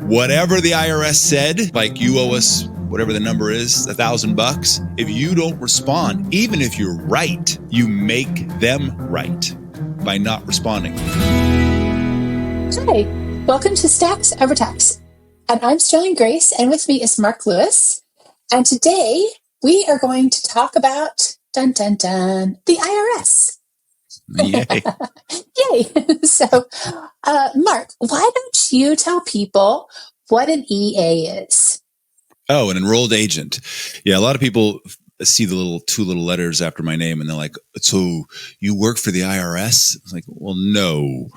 Whatever the IRS said, like you owe us whatever the number is, $1,000. If you don't respond, even if you're right, you make them right by not responding. Hi, welcome to Stacks Over Tax. And I'm Sterling Grace, and with me is Mark Lewis. And today we are going to talk about, dun dun dun, the IRS. Yay. Yay. So, Mark, why don't you tell people what an EA is? Oh, an enrolled agent. Yeah, a lot of people see the two little letters after my name, and they're like, so you work for the IRS? I was like, well, no.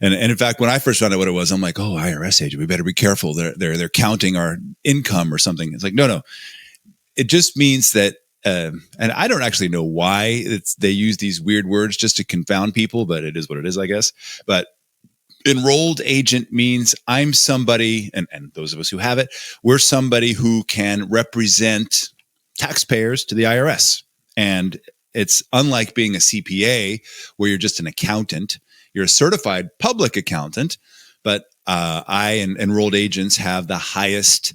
And in fact, when I first found out what it was, I'm like, oh, IRS agent, we better be careful. They're counting our income or something. It's like, no. It just means that, and I don't actually know why they use these weird words just to confound people, but it is what it is, I guess. But enrolled agent means I'm somebody, and those of us who have it, we're somebody who can represent taxpayers to the IRS. And it's unlike being a CPA where you're just an accountant. You're a certified public accountant, but I and enrolled agents have the highest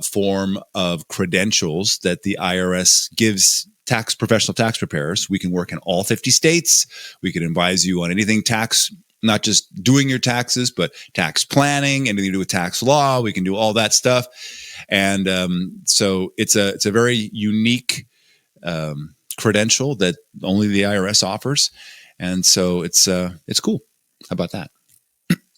form of credentials that the IRS gives professional tax preparers. We can work in all 50 states. We can advise you on anything tax, not just doing your taxes, but tax planning, anything to do with tax law. We can do all that stuff. And so it's a very unique credential that only the IRS offers. And so it's cool. How about that?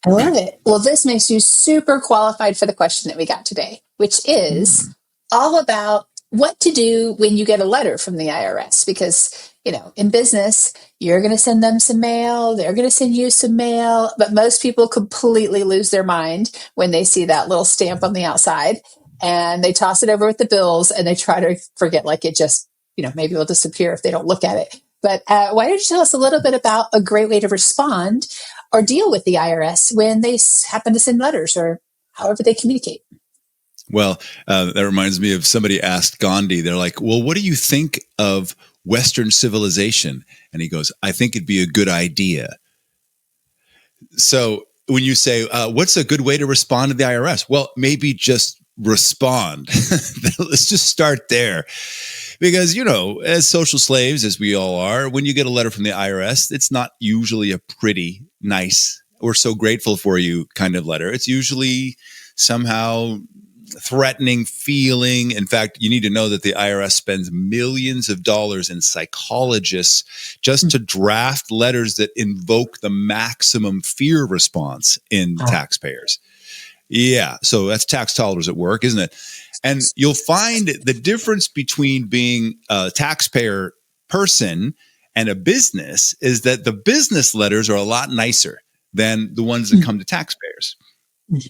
I love it. Well, this makes you super qualified for the question that we got today, which is all about what to do when you get a letter from the IRS. Because, in business, you're going to send them some mail, they're going to send you some mail, but most people completely lose their mind when they see that little stamp on the outside and they toss it over with the bills and they try to forget, like it just, maybe it'll disappear if they don't look at it. But why don't you tell us a little bit about a great way to respond or deal with the IRS when they happen to send letters or however they communicate? Well, that reminds me of somebody asked Gandhi, they're like, well, what do you think of Western civilization? And he goes, I think it'd be a good idea. So when you say, what's a good way to respond to the IRS? Well, maybe just respond. Let's just start there. Because, as social slaves, as we all are, when you get a letter from the IRS, it's not usually a pretty, nice, we're so grateful for you kind of letter. It's usually somehow threatening feeling. In fact, you need to know that the IRS spends millions of dollars in psychologists just to draft letters that invoke the maximum fear response in taxpayers. Yeah, so that's tax dollars at work, isn't it? And you'll find the difference between being a taxpayer person and a business is that the business letters are a lot nicer than the ones that come to taxpayers. And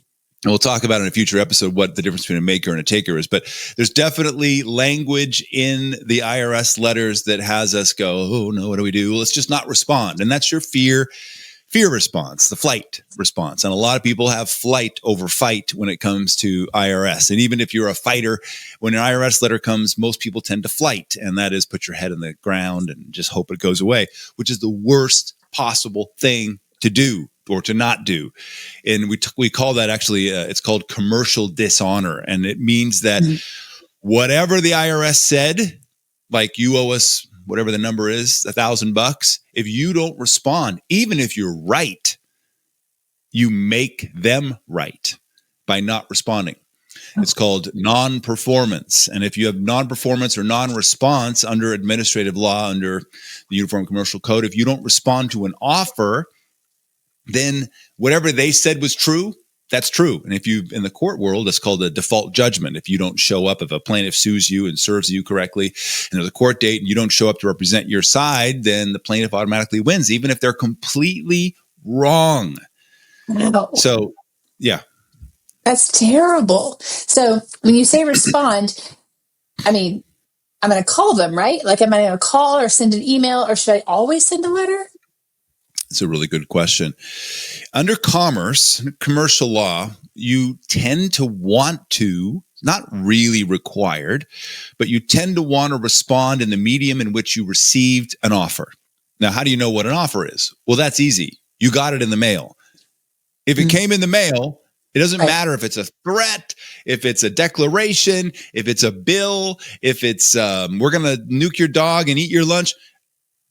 we'll talk about in a future episode what the difference between a maker and a taker is. But there's definitely language in the IRS letters that has us go, oh, no, what do we do? Let's just not respond. And that's your fear response, the flight response. And a lot of people have flight over fight when it comes to IRS. And even if you're a fighter, when an IRS letter comes, most people tend to flight. And that is put your head in the ground and just hope it goes away, which is the worst possible thing to do or to not do. And we call that actually, it's called commercial dishonor. And it means that whatever the IRS said, like you owe us whatever the number is, $1,000. If you don't respond, even if you're right, you make them right by not responding. It's called non-performance. And if you have non-performance or non-response under administrative law, under the Uniform Commercial Code, if you don't respond to an offer, then whatever they said was true, that's true. And if you, in the court world, it's called a default judgment. If you don't show up, if a plaintiff sues you and serves you correctly, and there's a court date and you don't show up to represent your side, then the plaintiff automatically wins, even if they're completely wrong. Wow. So, yeah. That's terrible. So when you say respond, I mean, I'm going to call them, right? Like, am I going to call or send an email, or should I always send a letter? It's a really good question. Under commercial law, you tend to want to, not really required, but you tend to want to respond in the medium in which you received an offer. Now, how do you know what an offer is? Well, that's easy. You got it in the mail. If it came in the mail It doesn't matter if it's a threat, if it's a declaration, if it's a bill, if it's we're going to nuke your dog and eat your lunch.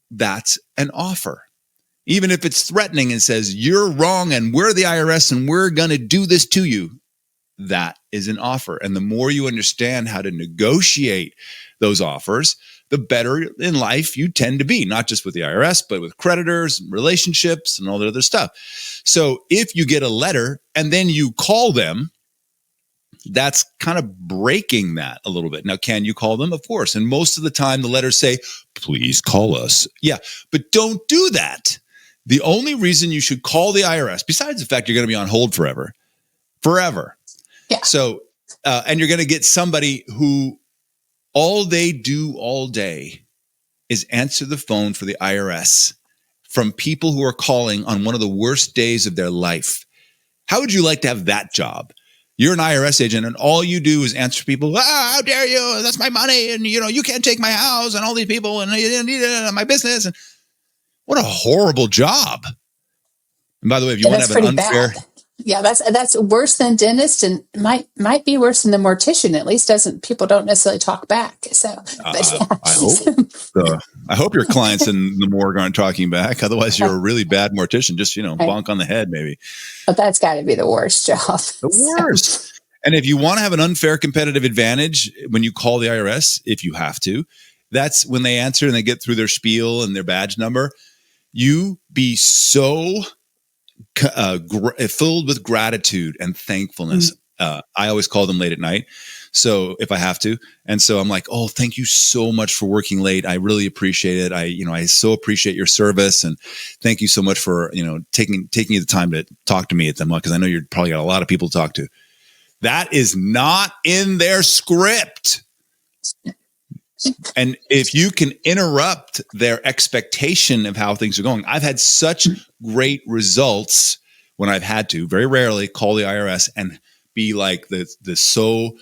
That's an offer. Even if it's threatening and says you're wrong and we're the IRS and we're going to do this to you, that is an offer. And the more you understand how to negotiate those offers, the better in life you tend to be, not just with the IRS, but with creditors, relationships, and all that other stuff. So if you get a letter and then you call them, that's kind of breaking that a little bit. Now, can you call them? Of course. And most of the time the letters say, please call us. Yeah, but don't do that. The only reason you should call the IRS, besides the fact you're going to be on hold forever. Yeah. So, and you're going to get somebody who all they do all day is answer the phone for the IRS from people who are calling on one of the worst days of their life. How would you like to have that job? You're an IRS agent and all you do is answer people. How dare you? That's my money. And you can't take my house and all these people and you didn't need it in my business. And what a horrible job. And by the way, if you want to have an unfair... Bad. Yeah, that's worse than dentist, and might be worse than the mortician. At least people don't necessarily talk back. So I hope your clients in the morgue aren't talking back. Otherwise, you're a really bad mortician. Just bonk on the head, maybe. But that's got to be the worst job. The worst. And if you want to have an unfair competitive advantage when you call the IRS, if you have to, that's when they answer and they get through their spiel and their badge number. You be so filled with gratitude and thankfulness. I always call them late at night. So if I have to, and so I'm like, oh, thank you so much for working late. I really appreciate it. I so appreciate your service, and thank you so much for taking the time to talk to me at them, because I know you're probably got a lot of people to talk to. That is not in their script. And if you can interrupt their expectation of how things are going, I've had such great results when I've had to, very rarely, call the IRS and be like the so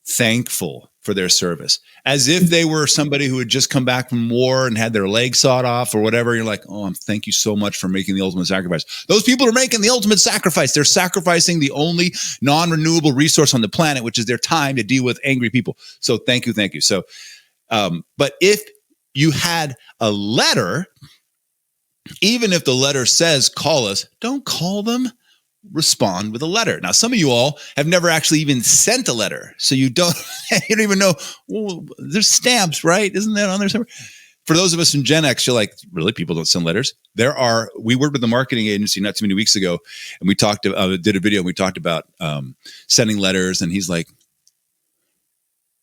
thankful for their service, as if they were somebody who had just come back from war and had their leg sawed off or whatever. You're like, oh, thank you so much for making the ultimate sacrifice. Those people are making the ultimate sacrifice. They're sacrificing the only non-renewable resource on the planet, which is their time to deal with angry people. So thank you. So, but if you had a letter, even if the letter says call us, don't call them, respond with a letter. Now, some of you all have never actually even sent a letter. So you don't even know, well, there's stamps, right? Isn't that on there somewhere? For those of us in Gen X, you're like, really? People don't send letters? We worked with a marketing agency not too many weeks ago, and we did a video and we talked about sending letters. And he's like,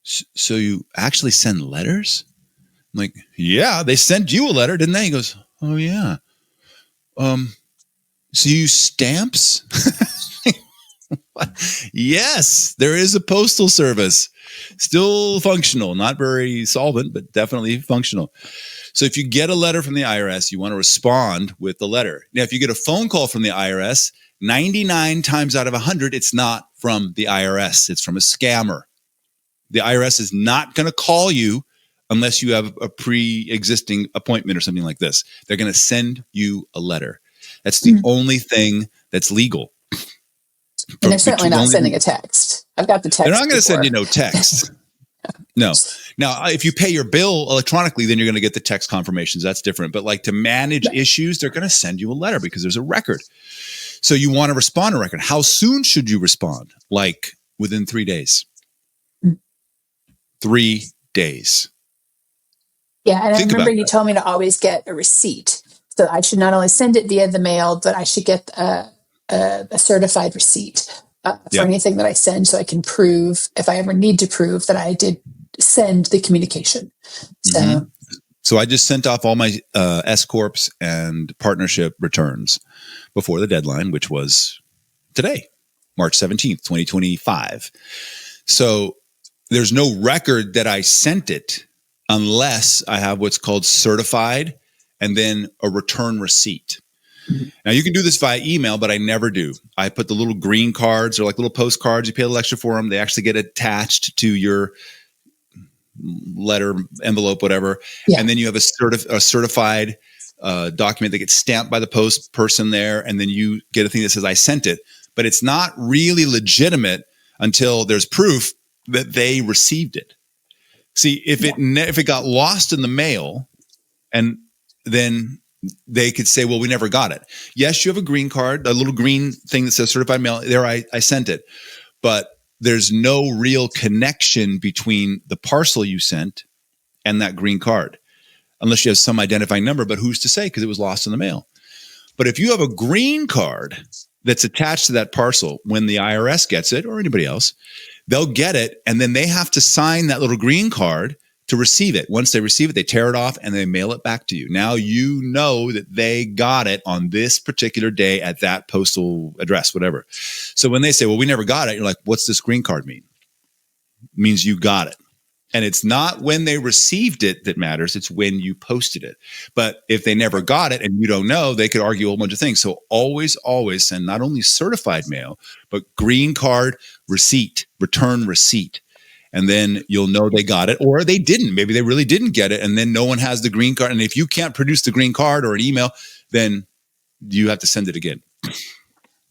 so you actually send letters? I'm like, yeah, they sent you a letter, didn't they? He goes, oh yeah. So you use stamps? Yes, there is a postal service, still functional, not very solvent, but definitely functional. So if you get a letter from the IRS, you want to respond with the letter. Now, if you get a phone call from the IRS, 99 times out of 100, it's not from the IRS. It's from a scammer. The IRS is not going to call you unless you have a pre-existing appointment or something like this. They're going to send you a letter. That's the only thing that's legal. And they're certainly not sending a text. I've got the text. They're not going to send you no text. No. Now, if you pay your bill electronically, then you're going to get the text confirmations. That's different. But like to manage issues, they're going to send you a letter because there's a record. So you want to respond to a record. How soon should you respond? Like within 3 days. 3 days. Yeah, and I remember you told me to always get a receipt. So I should not only send it via the mail, but I should get a certified receipt for anything that I send, so I can prove, if I ever need to prove, that I did send the communication. So I just sent off all my S Corps and partnership returns before the deadline, which was today, March 17th, 2025. So there's no record that I sent it unless I have what's called certified and then a return receipt. Now, you can do this via email, but I never do. I put the little green cards, or like little postcards. You pay a little extra for them. They actually get attached to your letter, envelope, whatever. Yeah. And then you have a certified document that gets stamped by the post person there. And then you get a thing that says, I sent it. but it's not really legitimate until there's proof that they received it. See, if it got lost in the mail, and then they could say, well, we never got it. Yes, you have a green card, a little green thing that says certified mail. There, I sent it. But there's no real connection between the parcel you sent and that green card, unless you have some identifying number. But who's to say, because it was lost in the mail. But if you have a green card that's attached to that parcel, when the IRS gets it, or anybody else, they'll get it, and then they have to sign that little green card to receive it. Once they receive it, they tear it off and they mail it back to you. Now you know that they got it on this particular day at that postal address, whatever. So when they say, well, we never got it, you're like, what's this green card mean? It means you got it. And it's not when they received it that matters. It's when you posted it. But if they never got it and you don't know, they could argue a whole bunch of things. So always send not only certified mail, but green card receipt, return receipt. And then you'll know they got it, or they didn't. Maybe they really didn't get it. And then no one has the green card. And if you can't produce the green card or an email, then you have to send it again.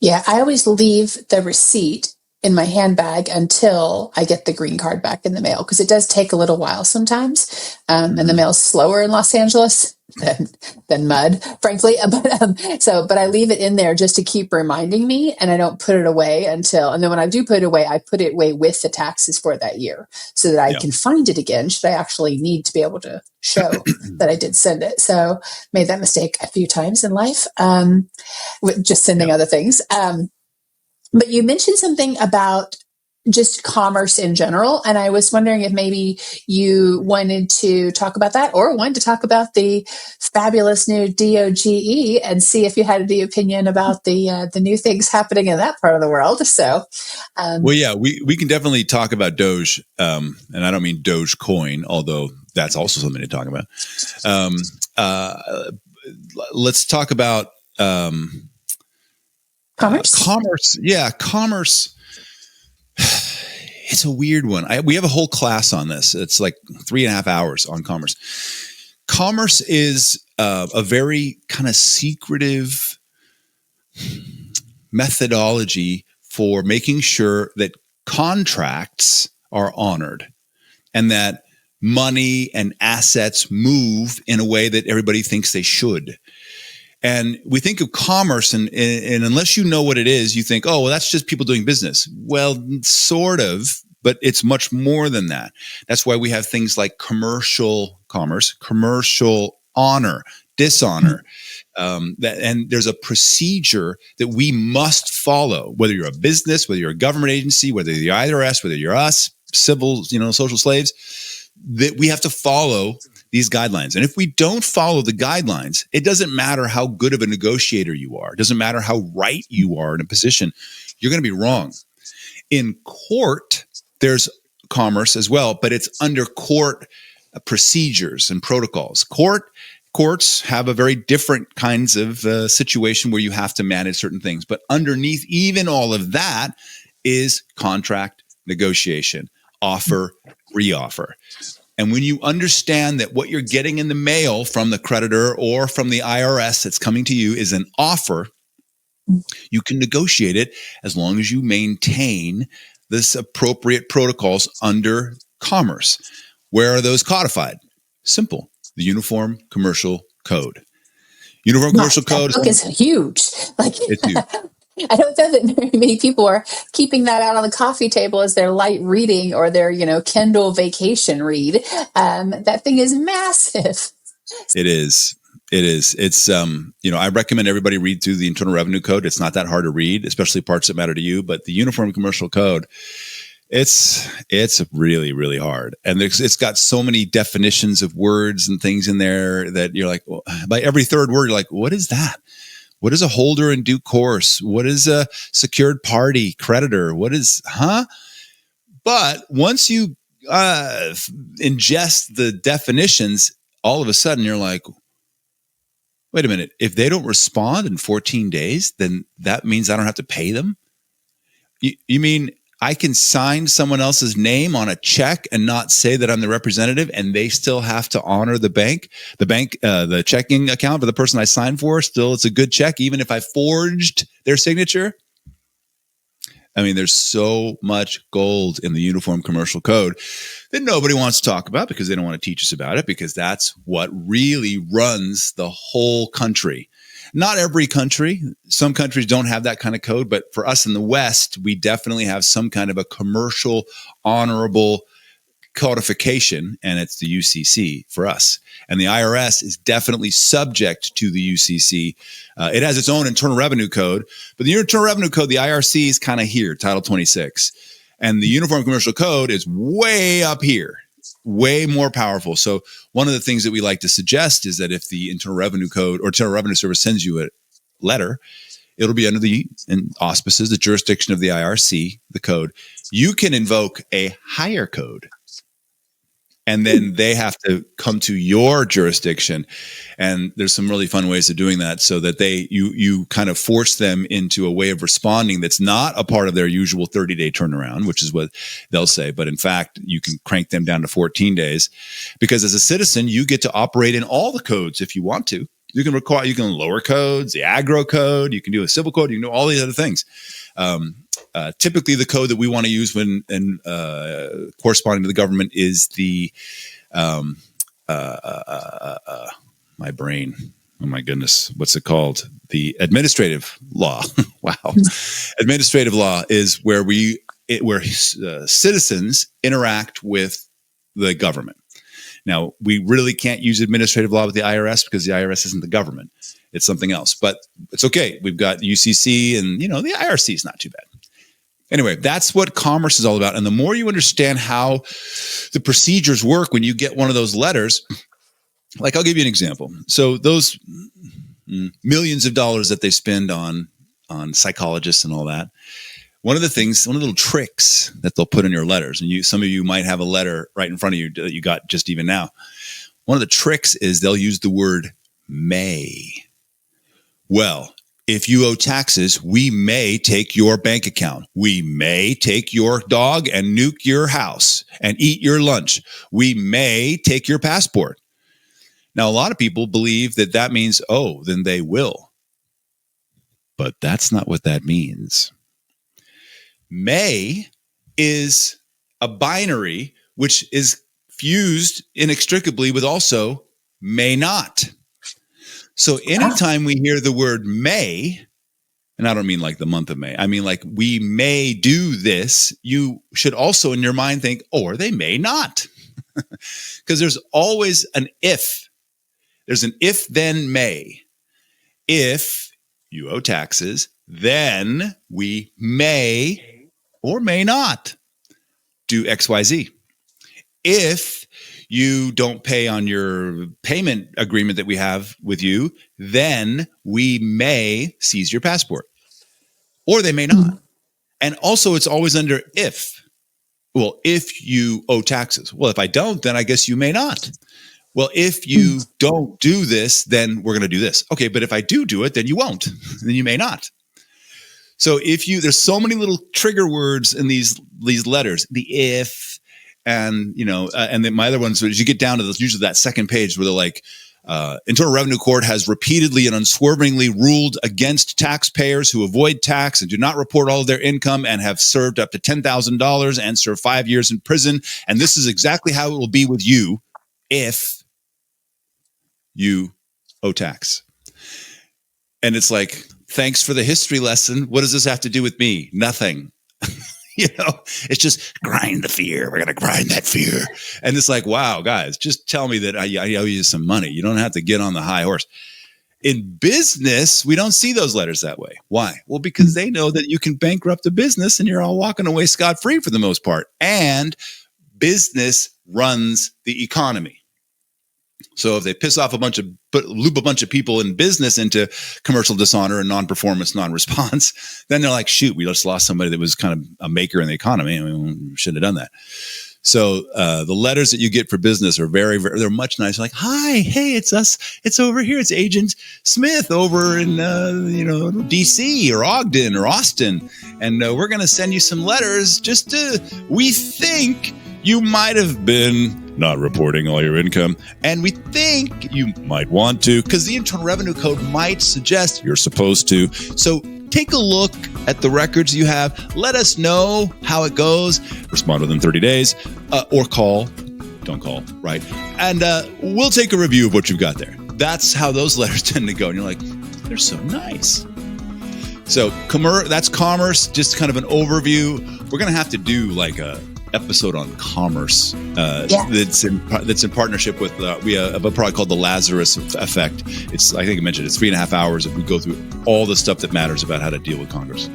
Yeah, I always leave the receipt in my handbag until I get the green card back in the mail, because it does take a little while sometimes, and the mail's slower in Los Angeles than mud, frankly. But I leave it in there just to keep reminding me, and I don't put it away and then when I do put it away, I put it away with the taxes for that year so that I can find it again should I actually need to be able to show that I did send it. So made that mistake a few times in life, with just sending other things. But you mentioned something about just commerce in general, and I was wondering if maybe you wanted to talk about that, or wanted to talk about the fabulous new DOGE and see if you had the opinion about the new things happening in that part of the world. So, well, yeah, we can definitely talk about Doge, and I don't mean Dogecoin, although that's also something to talk about. Let's talk about commerce. Yeah, commerce. It's a weird one. We have a whole class on this. It's like 3.5 hours on commerce. Commerce is a very kind of secretive methodology for making sure that contracts are honored and that money and assets move in a way that everybody thinks they should. And we think of commerce, and unless you know what it is, you think, oh, well, that's just people doing business. Well, sort of, but it's much more than that. That's why we have things like commercial commerce, commercial honor, dishonor. And there's a procedure that we must follow, whether you're a business, whether you're a government agency, whether you're the IRS, whether you're us, civil, social slaves, that we have to follow these guidelines. And if we don't follow the guidelines, it doesn't matter how good of a negotiator you are. It doesn't matter how right you are in a position. You're going to be wrong. In court, there's commerce as well, but it's under court procedures and protocols. Courts have a very different kinds of situation where you have to manage certain things. But underneath even all of that is contract negotiation, offer, reoffer. And when you understand that what you're getting in the mail from the creditor or from the IRS that's coming to you is an offer, you can negotiate it as long as you maintain this appropriate protocols under commerce. Where are those codified? Simple. The Uniform Commercial Code. Uniform Commercial Code is huge. It's huge. I don't know that very many people are keeping that out on the coffee table as their light reading or their, Kindle vacation read. That thing is massive. It is. It's, I recommend everybody read through the Internal Revenue Code. It's not that hard to read, especially parts that matter to you. But the Uniform Commercial Code, it's really, really hard. And it's got so many definitions of words and things in there that you're like, well, by every third word, you're like, what is that? What is a holder in due course? What is a secured party creditor? What is, But once you ingest the definitions, all of a sudden you're like, wait a minute. If they don't respond in 14 days, then that means I don't have to pay them? You mean I can sign someone else's name on a check and not say that I'm the representative, and they still have to honor the checking account for the person I signed for? Still, it's a good check, even if I forged their signature. I mean, there's so much gold in the Uniform Commercial Code that nobody wants to talk about because they don't want to teach us about it, because that's what really runs the whole country. Not every country. Some countries don't have that kind of code, but for us in the West, we definitely have some kind of a commercial, honorable codification, and it's the UCC for us. And the IRS is definitely subject to the UCC. It has its own Internal Revenue Code, but the Internal Revenue Code, the IRC, is kind of here, Title 26. And the Uniform Commercial Code is way up here, way more powerful. So one of the things that we like to suggest is that if the Internal Revenue Code or Internal Revenue Service sends you a letter, it'll be under the auspices, the jurisdiction of the IRC, the code. You can invoke a higher code, and then they have to come to your jurisdiction. And there's some really fun ways of doing that, so that you kind of force them into a way of responding that's not a part of their usual 30-day turnaround, which is what they'll say. But in fact, you can crank them down to 14 days, because as a citizen, you get to operate in all the codes if you want to. You can lower codes, the agro code, you can do a civil code, you can do all these other things. Typically, the code that we want to use when corresponding to the government is the my brain. Oh my goodness, what's it called? The administrative law. Wow, administrative law is where citizens interact with the government. Now, we really can't use administrative law with the IRS because the IRS isn't the government. It's something else, but it's okay. We've got UCC, and the IRC is not too bad. Anyway, that's what commerce is all about. And the more you understand how the procedures work when you get one of those letters, like I'll give you an example. So those millions of dollars that they spend on psychologists and all that, one of the little tricks that they'll put in your letters, and some of you might have a letter right in front of you that you got just even now. One of the tricks is they'll use the word may. Well, if you owe taxes, we may take your bank account. We may take your dog and nuke your house and eat your lunch. We may take your passport. Now, a lot of people believe that means, oh, then they will. But that's not what that means. May is a binary which is fused inextricably with also may not. So anytime we hear the word may, and I don't mean like the month of May, I mean like we may do this, you should also in your mind think, or they may not. Because there's always an if. There's an if, then may. If you owe taxes, then we may or may not do XYZ. If you don't pay on your payment agreement that we have with you, then we may seize your passport. Or they may not. And also it's always under if. Well, if you owe taxes. Well, if I don't, then I guess you may not. Well, if you don't do this, then we're going to do this. Okay, but if I do it, then you won't. Then you may not. So there's so many little trigger words in these letters, the if, and and then my other ones, as you get down to this, usually that second page where they're like, Internal Revenue Court has repeatedly and unswervingly ruled against taxpayers who avoid tax and do not report all of their income and have served up to $10,000 and serve 5 years in prison. And this is exactly how it will be with you if you owe tax. And it's like, thanks for the history lesson. What does this have to do with me? Nothing. It's just grind the fear. We're going to grind that fear. And it's like, wow, guys, just tell me that I owe you some money. You don't have to get on the high horse. In business, we don't see those letters that way. Why? Well, because they know that you can bankrupt a business and you're all walking away scot-free for the most part. And business runs the economy. So if they piss off loop a bunch of people in business into commercial dishonor and non-performance, non-response, then they're like, shoot, we just lost somebody that was kind of a maker in the economy. I mean, we shouldn't have done that. So the letters that you get for business are very, very, they're much nicer. Like, hi, hey, it's us. It's over here. It's Agent Smith over in, DC or Ogden or Austin. And we're going to send you some letters we think you might have been not reporting all your income, and we think you might want to, because the Internal Revenue Code might suggest you're supposed to. So take a look at the records you have. Let us know how it goes. Respond within 30 days or call. Don't call, right? And we'll take a review of what you've got there. That's how those letters tend to go. And you're like, they're so nice. So that's commerce, just kind of an overview. We're going to have to do like a episode on commerce that's in partnership with we have a product called the Lazarus Effect. It's, I think I mentioned, it's 3.5 hours if we go through all the stuff that matters about how to deal with commerce.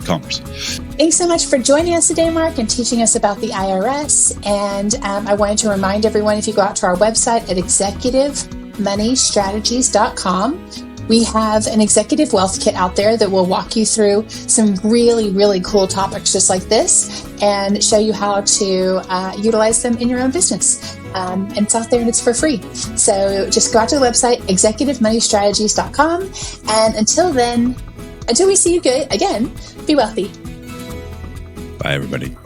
Thanks so much for joining us today, Mark, and teaching us about the IRS. And I wanted to remind everyone, if you go out to our website at executivemoneystrategies.com, we have an executive wealth kit out there that will walk you through some really, really cool topics just like this and show you how to utilize them in your own business. And it's out there and it's for free. So just go out to the website, executivemoneystrategies.com. And until then, until we see you again, be wealthy. Bye, everybody.